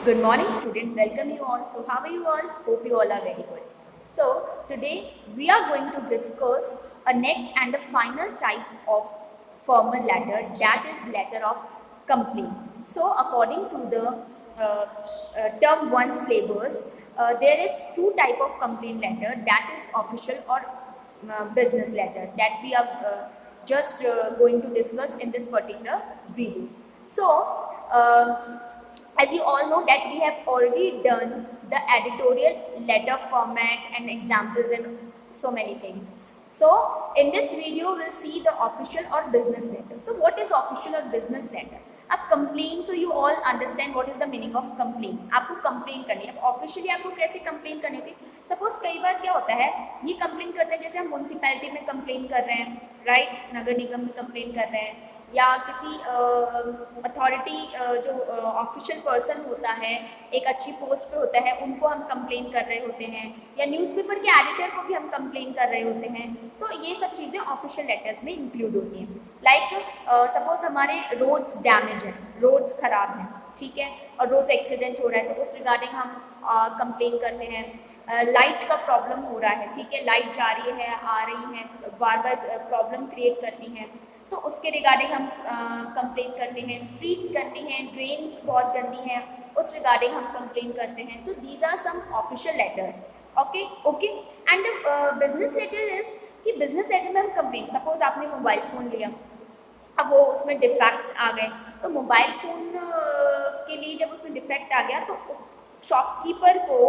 Good morning, student. Welcome you all. So, how are you all? Hope you all are very good. So, today we are going to discuss a next and a final type of formal letter, that is letter of complaint. So, according to the term 1 syllabus, there is two type of complaint letter, that is official or business letter, that we are just going to discuss in this particular video. So, as you all know that we have already done the editorial letter format and examples and so many things. So in this video we'll see the official or business letter. So what is official or business letter? अब complaint, so you all understand what is the meaning of complaint. आपको complaint करनी है. अब officially आपको कैसे complaint करनी थी? Suppose कई बार क्या होता है, ये complaint करते हैं जैसे हम municipality में complaint कर रहे हैं, right? नगर निगम में complaint कर रहे हैं, या किसी अथॉरिटी जो ऑफिशियल पर्सन होता है, एक अच्छी पोस्ट पे होता है, उनको हम कंप्लेन कर रहे होते हैं, या न्यूज़पेपर के एडिटर को भी हम कंप्लेन कर रहे होते हैं. तो ये सब चीज़ें ऑफिशियल लेटर्स में इंक्लूड होती हैं. लाइक सपोज हमारे रोड्स डैमेज हैं, रोड्स खराब हैं, ठीक है, और रोज एक्सीडेंट हो रहा है, तो उस रिगार्डिंग हम कंप्लेन करते हैं. लाइट का प्रॉब्लम हो रहा है, ठीक है, लाइट जा रही है, आ रही है, बार बार प्रॉब्लम क्रिएट करती हैं, तो उसके रिगार्डिंग हम कंप्लेन करते हैं. स्ट्रीट्स गंदी हैं, ड्रेन्स बहुत गंदी हैं, उस रिगार्डिंग हम कंप्लेन करते हैं. So these are some official letters. Okay and business letter is कि बिजनेस लेटर में हम कंप्लेन, सपोज आपने मोबाइल फ़ोन लिया, अब वो उसमें डिफेक्ट आ गए, तो मोबाइल फ़ोन के लिए जब उसमें डिफेक्ट आ गया तो उस शॉपकीपर को,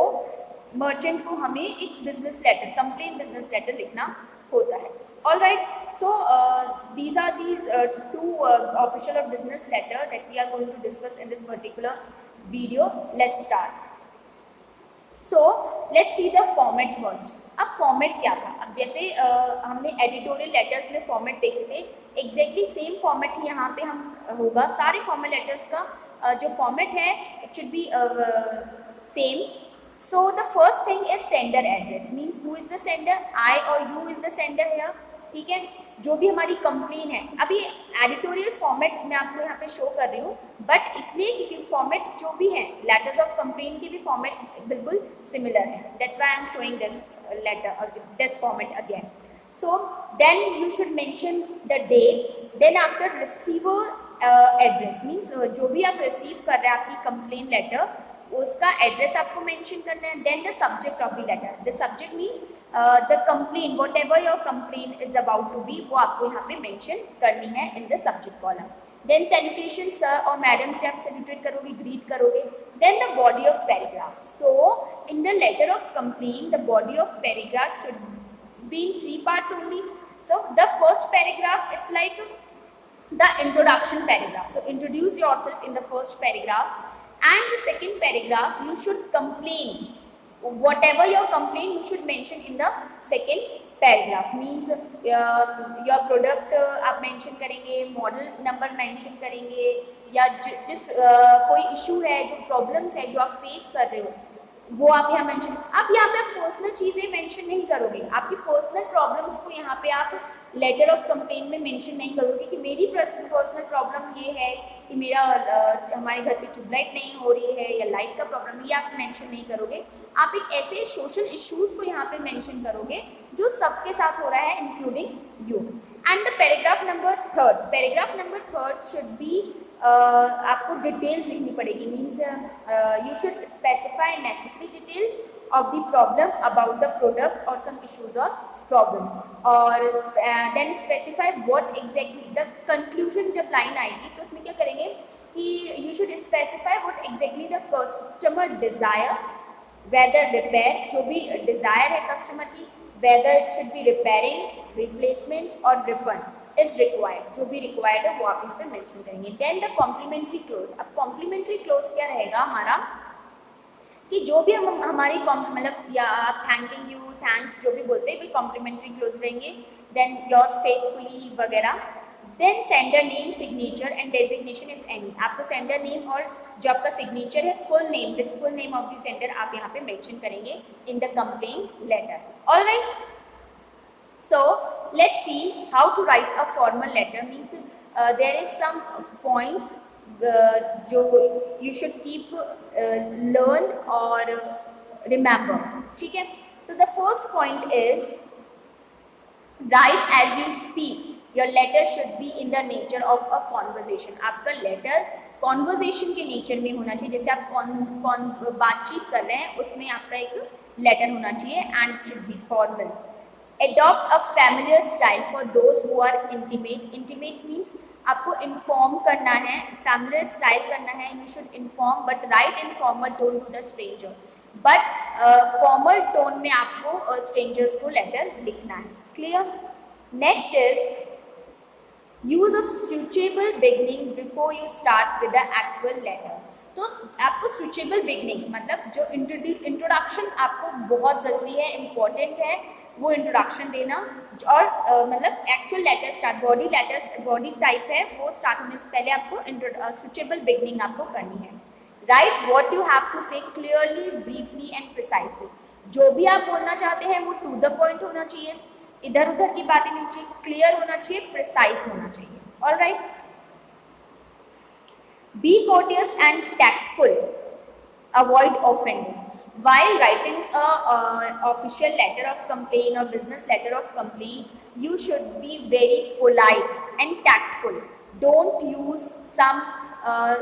मर्चेंट को हमें एक business letter, complain business letter लिखना होता है. All right, so these are these two official or business letter that we are going to discuss in this particular video. Let's start. So let's see the format first. अब format क्या था? अब जैसे हमने editorial letters में format देखे थे, exactly same format ही यहाँ पे हम होगा. सारे फॉर्मल लेटर्स का जो फॉर्मेट है it should B same. So the first thing is sender address, means who is the sender, I or you is the sender here. ठीक है, जो भी हमारी कंप्लेन है, अभी एडिटोरियल फॉर्मेट मैं आपको यहाँ पे शो कर रही हूँ, बट इसलिए क्योंकि फॉर्मेट जो भी है लेटर्स ऑफ कंप्लेन के भी फॉर्मेट बिल्कुल सिमिलर है. That's why I am showing this letter, this format again. So then you should mention the date, then after receiver address, means जो भी आप रिसीव कर रहे हैं आपकी कंप्लेन लेटर, उसका एड्रेस आपको मेंशन करना है. Then the subject of the letter, the subject means the complain, whatever your complain is about to be, वो आपको यहाँ पे मेंशन करनी है in the subject column. Then salutation, sir और मैडम से आप सैल्यूटेट करोगे, ग्रीट करोगे. Then the body of paragraph. So in the letter of complain the body of paragraph should be in 3 parts only. So the first paragraph, it's like the introduction paragraph, so introduce yourself in the first paragraph. And the second paragraph you should complain, whatever your complaint you should mention in the second paragraph. Means your product आप mention करेंगे, model number mention करेंगे, या जिस कोई issue है, जो problems है जो आप face कर रहे हो, वो आप यहाँ मेंशन. अब यहाँ पे आप पर्सनल चीज़ें मेंशन नहीं करोगे, आपकी पर्सनल प्रॉब्लम्स को यहाँ पे आप लेटर ऑफ कंप्लेन में मेंशन नहीं करोगे कि मेरी पर्सनल प्रॉब्लम ये है कि मेरा हमारे घर पे ट्यूबलाइट नहीं हो रही है, या लाइट का प्रॉब्लम, ये आप मेंशन नहीं करोगे. आप एक ऐसे सोशल इश्यूज़ को यहाँ पे मेंशन करोगे जो सबके साथ हो रहा है, including you. And the paragraph number third should be, आपको डिटेल्स लिखनी पड़ेगी. Means you should specify necessary details of the problem about the product और सम इश्यूज और प्रॉब्लम, और then specify what exactly the conclusion. जब line आएगी तो उसमें क्या करेंगे कि you should specify what exactly the customer desire, whether repair, जो भी डिज़ायर है कस्टमर की, whether it should be repairing, replacement और रिफंड इज रिक्वायर्ड, जो भी रिक्वायर्ड है वो आप यहाँ पे मेंशन करेंगे. Then the complimentary close. अब कॉम्प्लीमेंट्री क्लोज क्या रहेगा हमारा, कि जो भी हम हमारी मतलब या आप थैंकिंग यू, थैंक्स जो भी बोलते हैं, वो कॉम्प्लीमेंट्री क्लोज रहेंगे. देन योर्स फेथफुली वगैरह. Then sender name, signature and designation if any. आपको सेंडर नेम और जो आपका सिग्नेचर है, full name with full name of the sender आप यहाँ पे मेंशन करेंगे in the complain letter. Alright, so let's see how to write a formal letter. Means there is some points जो you should keep learn और remember, ठीक है। So the first point is right as you speak, your letter should be in the nature of a conversation. आपका letter conversation के nature में होना चाहिए, जैसे आप बातचीत कर रहे हैं उसमें आपका एक लेटर होना चाहिए and it should B formal. Adopt a familiar style for those who are intimate. Intimate means आपको inform करना है, familiar style करना है, you should inform but write in formal tone to the stranger. But formal tone में आपको strangers को letter लिखना है, clear? Next is use a suitable beginning before you start with the actual letter. तो आपको suitable beginning मतलब जो introduction आपको बहुत ज़रूरी है, इम्पॉर्टेंट है, वो इंट्रोडक्शन देना और मतलब actual letter start body type है वो स्टार्ट होने से पहले आपको सुचेबल बिगनिंग आपको करनी है। Write what you have to say clearly, briefly and precisely. जो भी आप बोलना चाहते हैं वो टू द पॉइंट होना चाहिए, इधर उधर की बातें नहीं चाहिए, क्लियर होना चाहिए, प्रिसाइज होना चाहिए। Alright, be courteous and tactful, avoid offending. While writing a official letter of complaint or business letter of complaint, you should be very polite and tactful. Don't use some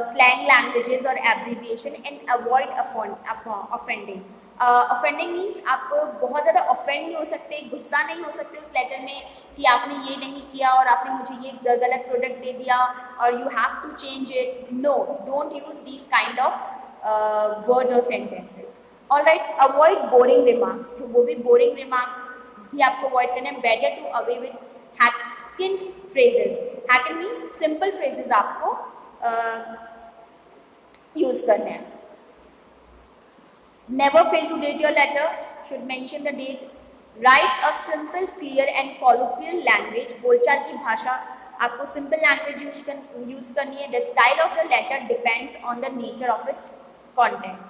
slang languages or abbreviation and avoid offending. Offending means आप बहुत ज़्यादा offend नहीं हो सकते, गुस्सा नहीं हो सकते उस लेटर में कि आपने ये नहीं किया और आपने मुझे ये गलत प्रोडक्ट दे दिया और you have to change it. No, don't use these kind of words और sentences. Alright, avoid boring remarks. तो वो भी बोरिंग रिमार्क्स भी आपको अवॉइड करना है। Better to away with hackneyed phrases. Hackneyed means simple phrases आपको यूज करने हैं। Never fail to date your letter, should mention the date. Write a simple, clear and colloquial language. बोलचाल की भाषा आपको simple language यूज करनी है। The style of the letter depends on the nature of its content.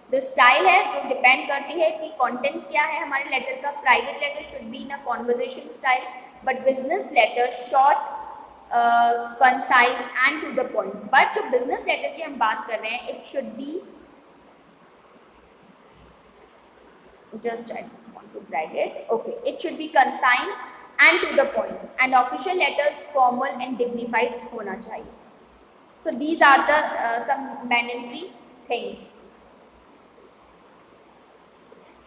The style है जो depend करती है कि content क्या है हमारे letter का। Private letter should be in a conversation style, but business letter short, concise and to the point. But जो business letter की हम बात कर रहे हैं, it should be just I want to drag it. Okay, it should be concise and to the point, and official letters formal and dignified होना चाहिए. So these are the some mandatory things.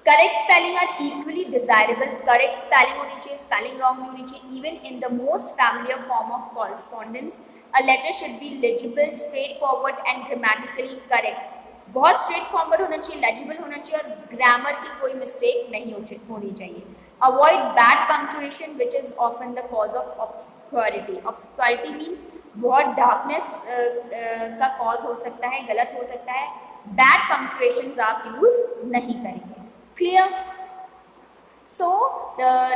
Correct spelling are equally desirable. Correct spelling होनी चाहिए, spelling wrong नहीं होनी चाहिए. Even in the most familiar form of correspondence, a letter should be legible, straightforward and grammatically correct. बहुत straight forward होना चाहिए, legible होना चाहिए और ग्रामर की कोई मिस्टेक नहीं होनी चाहिए। Avoid bad punctuation which is often the cause of obscurity. Obscurity means बहुत डार्कनेस का कॉज हो सकता है, गलत हो सकता है। बैड पंक्चुएशंस आप यूज नहीं करेंगे। Clear? So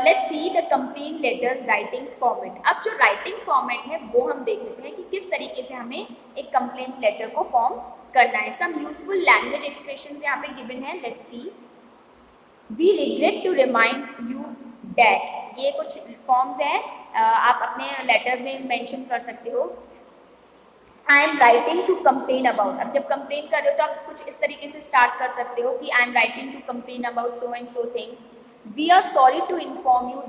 let's see the complaint letters writing format. अब जो राइटिंग फॉर्मेट है वो हम देख लेते हैं कि किस तरीके से हमें एक कंप्लेंट लेटर को फॉर्म करना है। सम यूजफुल लैंग्वेज एक्सप्रेशंस यहाँ पे गिवन है। Let's see, we regret to remind you that. ये कुछ फॉर्म्स हैं, आप अपने लेटर में मेंशन कर सकते हो। I am writing to complain about. अब जब कंप्लेन कर रहे हो तो आप कुछ इस तरीके से स्टार्ट कर सकते हो कि I am writing to complain about so and so things. We are sorry to inform you.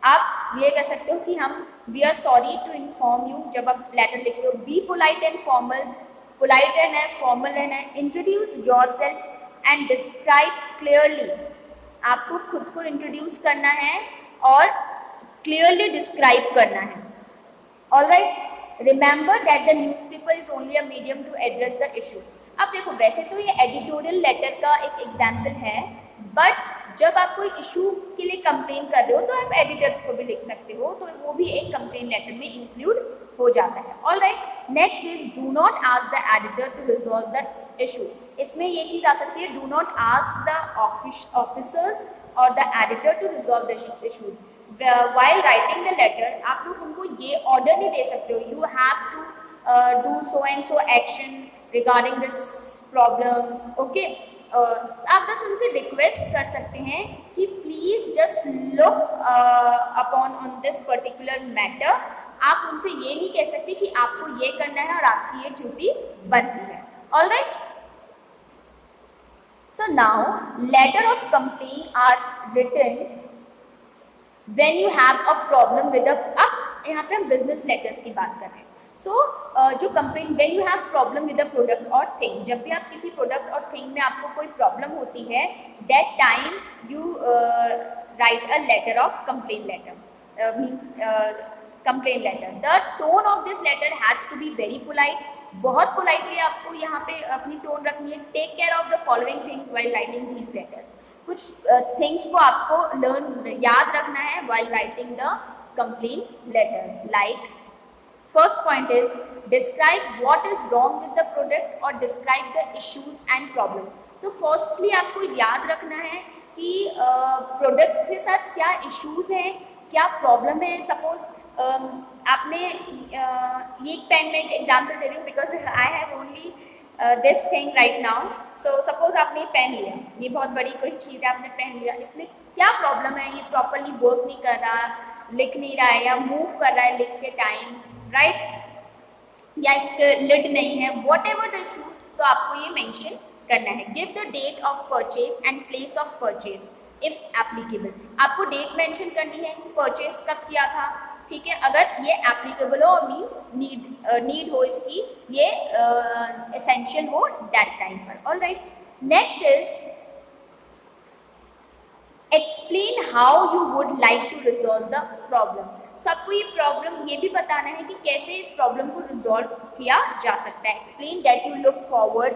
आप ये कह सकते हो कि हम we are sorry to inform you जब आप लेटर लिख रहे हो। Be polite and formal. Polite रहना है, फॉर्मल रहना है। Introduce yourself and describe clearly. आपको खुद को इंट्रोड्यूस करना है और क्लियरली डिस्क्राइब करना है। Alright, remember that the newspaper is only a medium to address the issue. अब देखो, वैसे तो ये एडिटोरियल लेटर का एक एग्जाम्पल है, बट जब आप कोई इशू के लिए कंप्लेन कर रहे हो तो आप एडिटर्स को भी लिख सकते हो, तो वो भी एक कंप्लेन लेटर में इंक्लूड हो जाता है। Alright, next is do not ask the editor to resolve the issue. इसमें ये चीज़ आ सकती है, do not ask the officers और the editor to resolve the issues. While writing the letter आप लोग उनको ये ऑर्डर नहीं दे सकते हो, you have to do so and so action regarding this problem. Okay, आप बस उनसे रिक्वेस्ट कर सकते हैं कि please just look upon on this particular matter. आप उनसे ये नहीं कह सकते कि आपको ये करना है और आपकी ये ड्यूटी बनती है। All right, so now letter of complain are written when you have a problem with अब यहाँ पे हम बिजनेस लेटर्स की बात कर रहे हैं। जो complain when you have problem with a product और थिंग, जब भी आप किसी प्रोडक्ट और थिंग में आपको कोई प्रॉब्लम होती है, that time you write a letter of complain letter, means complain letter. The tone of this letter has to be very polite, बहुत पोलाइटली आपको यहाँ पे अपनी टोन रखनी है। Take care of the following things while writing these letters, कुछ things को आपको याद रखना है while writing the complain letters. Like first point is describe what is wrong with the product or describe the issues and problem। तो firstly आपको याद रखना है कि प्रोडक्ट के साथ क्या इश्यूज हैं, क्या प्रॉब्लम है। सपोज आपने ये पेन में एक एग्जाम्पल दे रही हूँ because I have only this thing right now. So suppose आपने पेन लिया, ये बहुत बड़ी कोई चीज़ है, आपने पेन लिया, इसमें क्या प्रॉब्लम है, ये प्रॉपरली वर्क नहीं कर रहा, लिख नहीं रहा है, या मूव कर रहा है लिख के टाइम, राइट, या इसका लिड नहीं है, वॉट एवर द इशूज, तो आपको ये मेंशन करना है। Give the date of purchase and place of purchase if applicable, आपको डेट मेंशन करनी है कि परचेज कब किया था, ठीक है, अगर ये एप्लीकेबल हो, मीन्स नीड हो इसकी, ये एसेंशियल हो दैट टाइम पर। All right, next is explain how you would like to resolve the problem. So आपको ये प्रॉब्लम ये भी बताना है कि कैसे इस प्रॉब्लम को रिजॉल्व किया जा सकता है। Explain that you look forward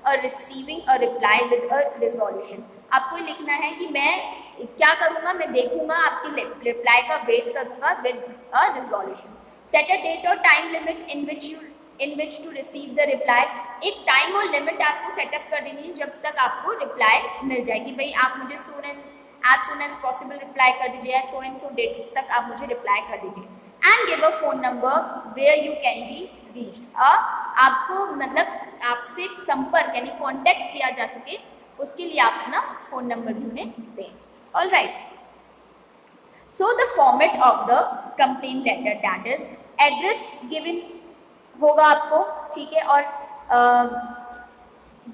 a receiving a reply with a resolution, आपको ये लिखना है कि मैं क्या करूँगा, मैं देखूंगा, आपकी रिप्लाई का वेट करूँगा with a resolution. Set a date और time limit in which to receive the reply, एक टाइम और लिमिट आपको सेटअप कर देनी है जब तक आपको रिप्लाई मिल जाए कि भाई आप मुझे as soon as possible reply कर दीजिए, सो एंड सो डेट तक आप मुझे रिप्लाई कर दीजिए। And give a phone number where you can be reached, आपको मतलब आपसे संपर्क यानी कांटेक्ट किया जा सके, उसके लिए आप अपना फोन नंबर भी उन्हें दें। All right, so the format of the complain letter that is address given होगा आपको, ठीक है, और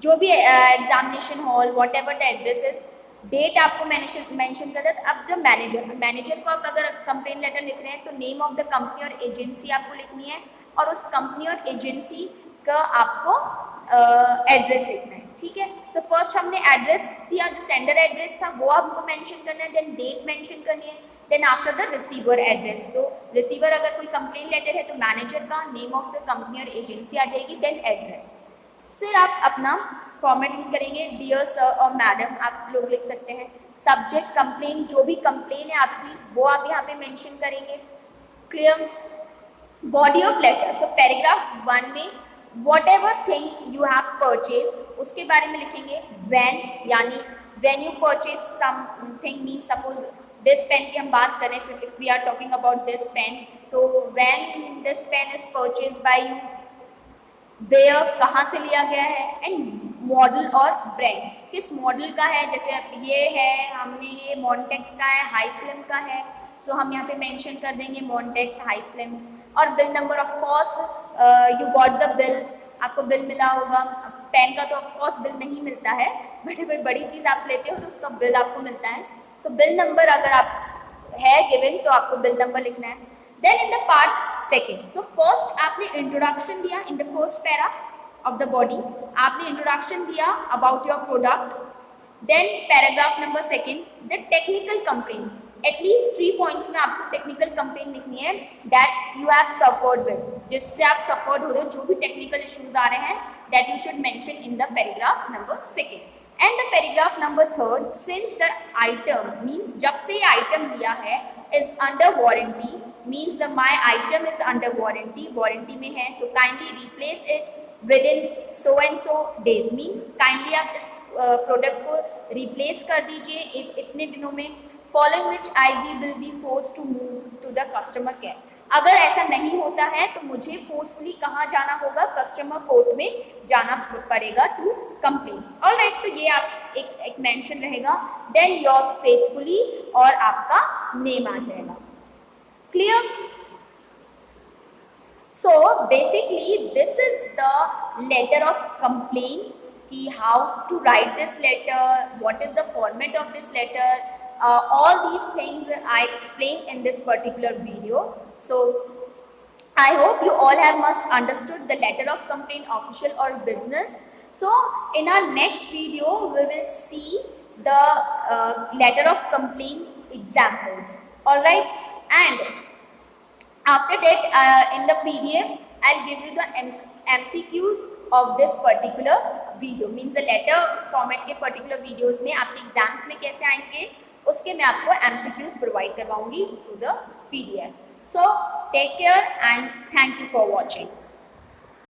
जो भी examination hall whatever the address is, date आपको मेंशन कर दें। अब जब मैनेजर को आप अगर कंप्लेन लेटर लिख रहे हैं तो नेम ऑफ द कंपनी और एजेंसी आपको लिखनी है, और उस कंपनी और एजेंसी का आपको एड्रेस लिखना है, ठीक है। सो फर्स्ट हमने एड्रेस दिया, जो सेंडर एड्रेस था वो आपको मेंशन करना है, देन डेट मेंशन करनी है, then after the receiver address. तो रिसीवर अगर कोई कंप्लेन लेटर है तो मैनेजर का, नेम ऑफ द कंपनी और एजेंसी आ जाएगी, देन एड्रेस। फिर आप अपना फॉर्मेट यूज करेंगे, डियर सर और मैडम आप लोग लिख सकते हैं। सब्जेक्ट कंप्लेन, जो भी कंप्लेन है आपकी वो आप यहाँ पे मेंशन करेंगे। Clear, body of letter, so paragraph 1 में whatever thing you have purchase उसके बारे में लिखेंगे। व्हेन, यानी when you purchase something, mean suppose this pen की हम बात करें, if we are talking about this pen, तो when this pen is purchase by you, where कहाँ से लिया गया है, एंड मॉडल और ब्रांड, किस मॉडल का है, जैसे ये है हमने ये मॉन्टेक्स का है, हाई स्लिम का है, सो हम यहाँ पे मेंशन कर देंगे मॉन्टेक्स हाई स्लिम। और bill number, of course you got the bill, आपको बिल मिला होगा। पेन का तो ऑफ कोर्स बिल नहीं मिलता है, बट कोई बड़ी चीज़ आप लेते हो तो उसका बिल आपको मिलता है, तो बिल नंबर अगर आप है गिवन तो आपको बिल नंबर लिखना है। Then in the part second, so first आपने इंट्रोडक्शन दिया in the first para of the body, आपने इंट्रोडक्शन दिया about your product. Then paragraph number second, the technical complain, at least 3 points में आपको टेक्निकल कंप्लेन लिखनी है that you have suffered with, जिससे आप सफर्ड हो रहे हो, जो भी टेक्निकल इश्यूज आ रहे हैं, that you should mention in the paragraph number second. And the paragraph number third, since the item, means जब से ये आइटम लिया है, is under warranty, means the my item is under warranty, warranty में है, so kindly replace it with in so and so days, means kindly आप इस product को रिप्लेस कर दीजिए इतने दिनों में। Following which I will be force to move to the customer care, अगर ऐसा नहीं होता है तो मुझे फोर्सफुली कहाँ जाना होगा, कस्टमर कोर्ट में जाना पड़ेगा टू कंप्लेन। ऑल राइट, तो ये आप एक मेंशन रहेगा। देन योर्स फेथफुली और आपका नेम आ जाएगा। Clear, So basically this is the letter of complaint, कि how to write this letter, what is the format of this letter, all these things I explained in this particular video. So I hope you all have must understood the letter of complaint, official or business. So in our next video we will see the letter of complaint examples. All right, and after that in the PDF I'll give you the MCQs of this particular video. Means the letter format के particular videos में आपके exams में कैसे आएंगे उसके मैं आपको MCQs provide करवाऊंगी through the PDF. So take care and thank you for watching.